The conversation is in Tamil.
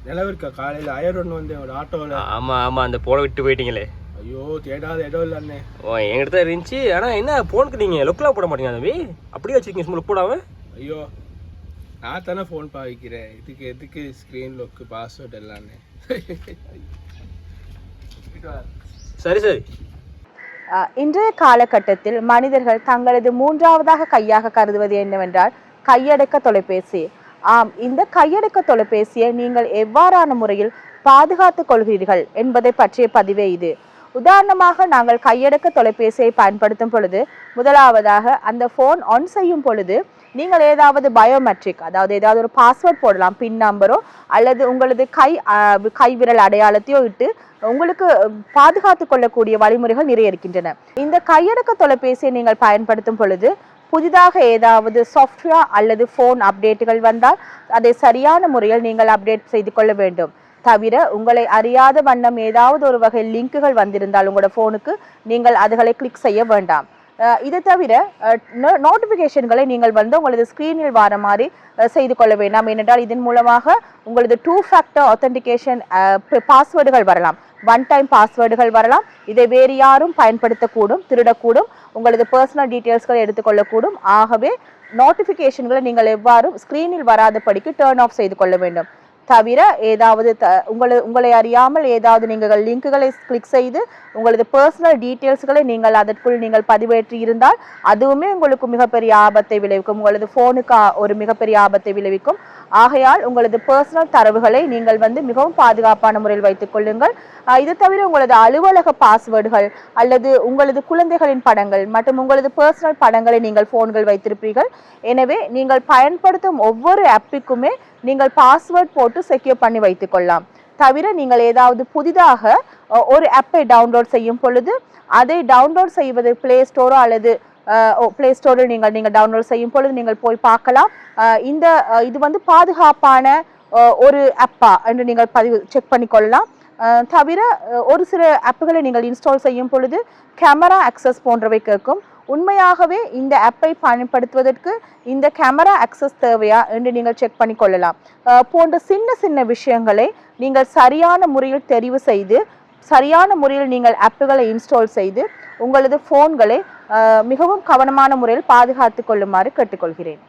நிலவிருக்கா காலையில் அயரோன்னு வந்து ஒரு ஆட்டோவில். ஆமாம் ஆமாம், அந்த போனை விட்டு போயிட்டீங்களே. ஐயோ தேடாத இடம் இல்லை அண்ணே. ஓ என்கிட்ட தான் இருந்துச்சு. ஆனால் என்ன ஃபோனுக்கு நீங்கள் லுக்கெலாம் போட மாட்டீங்க தம்பி, அப்படியே வச்சுருக்கீங்க சும்மா லுக் போடாமல். ஐயோ நான் தானே ஃபோன் பாவிக்கிறேன், எதுக்கு ஸ்க்ரீன் லுக்கு பாஸ்வேர்டு எல்லாமே. சரி சரி. இன்றைய காலகட்டத்தில் மனிதர்கள் தங்களது மூன்றாவதாக கையாக கருதுவது என்னவென்றால் கையடக்க தொலைபேசி. ஆம், இந்த கையடக்க தொலைபேசியை நீங்கள் எவ்வாறான முறையில் பாதுகாத்துக் கொள்கிறீர்கள் என்பதை பற்றிய பதிவே இது. உதாரணமாக, நாங்கள் கையடக்க தொலைபேசியை பயன்படுத்தும் பொழுது முதலாவதாக அந்த ஃபோன் ஆன் செய்யும் பொழுது நீங்கள் ஏதாவது பயோமெட்ரிக், அதாவது ஏதாவது ஒரு பாஸ்வேர்ட் போடலாம், பின் நம்பரோ அல்லது உங்களது கைவிரல் அடையாளத்தையோ இட்டு உங்களுக்கு பாதுகாத்து கொள்ளக்கூடிய வழிமுறைகள் நிறைய இருக்கின்றன. இந்த கையடக்க தொலைபேசியை நீங்கள் பயன்படுத்தும் பொழுது புதிதாக ஏதாவது சாஃப்ட்வேர் அல்லது ஃபோன் அப்டேட்டுகள் வந்தால் அதை சரியான முறையில் நீங்கள் அப்டேட் செய்து கொள்ள வேண்டும். தவிர உங்களை அறியாத வண்ணம் ஏதாவது ஒரு வகை லிங்குகள் வந்திருந்தால் உங்களோட ஃபோனுக்கு நீங்கள் அதுகளை கிளிக் செய்ய வேண்டாம். இதை தவிர நோட்டிஃபிகேஷன்களை நீங்கள் உங்களது ஸ்க்ரீனில் வர மாதிரி செய்து கொள்ள வேண்டாம். ஏனென்றால் இதன் மூலமாக உங்களது 2 ஃபேக்டர் ஆத்தென்டிகேஷன் பாஸ்வேர்டுகள் வரலாம், 1 டைம் பாஸ்வேர்டுகள் வரலாம். இதை வேறு யாரும் பயன்படுத்தக்கூடும், திருடக்கூடும், உங்களது பர்சனல் டீட்டெயில்ஸ்களை எடுத்துக்கொள்ளக்கூடும். ஆகவே நோட்டிஃபிகேஷன்களை நீங்கள் எவ்வாறு ஸ்க்ரீனில் வராதபடிக்கு டர்ன் ஆஃப் செய்து கொள்ள வேண்டும். தவிர ஏதாவது உங்களை அறியாமல் ஏதாவது நீங்கள் லிங்குகளை கிளிக் செய்து உங்களது பர்சனல் டீட்டெயில்ஸ்களை நீங்கள் அதற்குள் நீங்கள் பதிவேற்றி இருந்தால் அதுவுமே உங்களுக்கு மிகப்பெரிய ஆபத்தை விளைவிக்கும், உங்களது ஃபோனுக்கு ஒரு மிகப்பெரிய ஆபத்தை விளைவிக்கும். ஆகையால் உங்களது பர்சனல் தரவுகளை நீங்கள் மிகவும் பாதுகாப்பான முறையில் வைத்துக் கொள்ளுங்கள். இது தவிர உங்களது அலுவலக பாஸ்வேர்டுகள் அல்லது உங்களது குழந்தைகளின் படங்கள் மற்றும் உங்களது பர்சனல் படங்களை நீங்கள் ஃபோன்கள் வைத்திருப்பீர்கள். எனவே நீங்கள் பயன்படுத்தும் ஒவ்வொரு ஆப்புக்குமே நீங்கள் பாஸ்வேர்ட் போட்டு செக்யூர் பண்ணி வைத்துக் கொள்ளலாம். தவிர நீங்கள் ஏதாவது புதிதாக ஒரு ஆப்பை டவுன்லோட் செய்யும் பொழுது அதை டவுன்லோட் செய்வது பிளே ஸ்டோரோ அல்லது பிளே ஸ்டோரில் நீங்கள் டவுன்லோட் செய்யும் பொழுது நீங்கள் போய் பார்க்கலாம். இது பாதுகாப்பான ஒரு ஆப்பா என்று நீங்கள் செக் பண்ணிக்கொள்ளலாம். தவிர ஒரு சில ஆப்புகளை நீங்கள் இன்ஸ்டால் செய்யும் பொழுது கேமரா அக்சஸ் போன்றவை கேட்கும். உண்மையாகவே இந்த ஆப்பை பயன்படுத்துவதற்கு இந்த கேமரா அக்சஸ் தேவையா என்று நீங்கள் செக் பண்ணி கொள்ளலாம். போன்ற சின்ன சின்ன விஷயங்களை நீங்கள் சரியான முறையில் தெரிவு செய்து சரியான முறையில் நீங்கள் ஆப்புகளை இன்ஸ்டால் செய்து உங்களது ஃபோன்களை மிகவும் கவனமான முறையில் பாதுகாத்து கொள்ளுமாறு கேட்டுக்கொள்கிறேன்.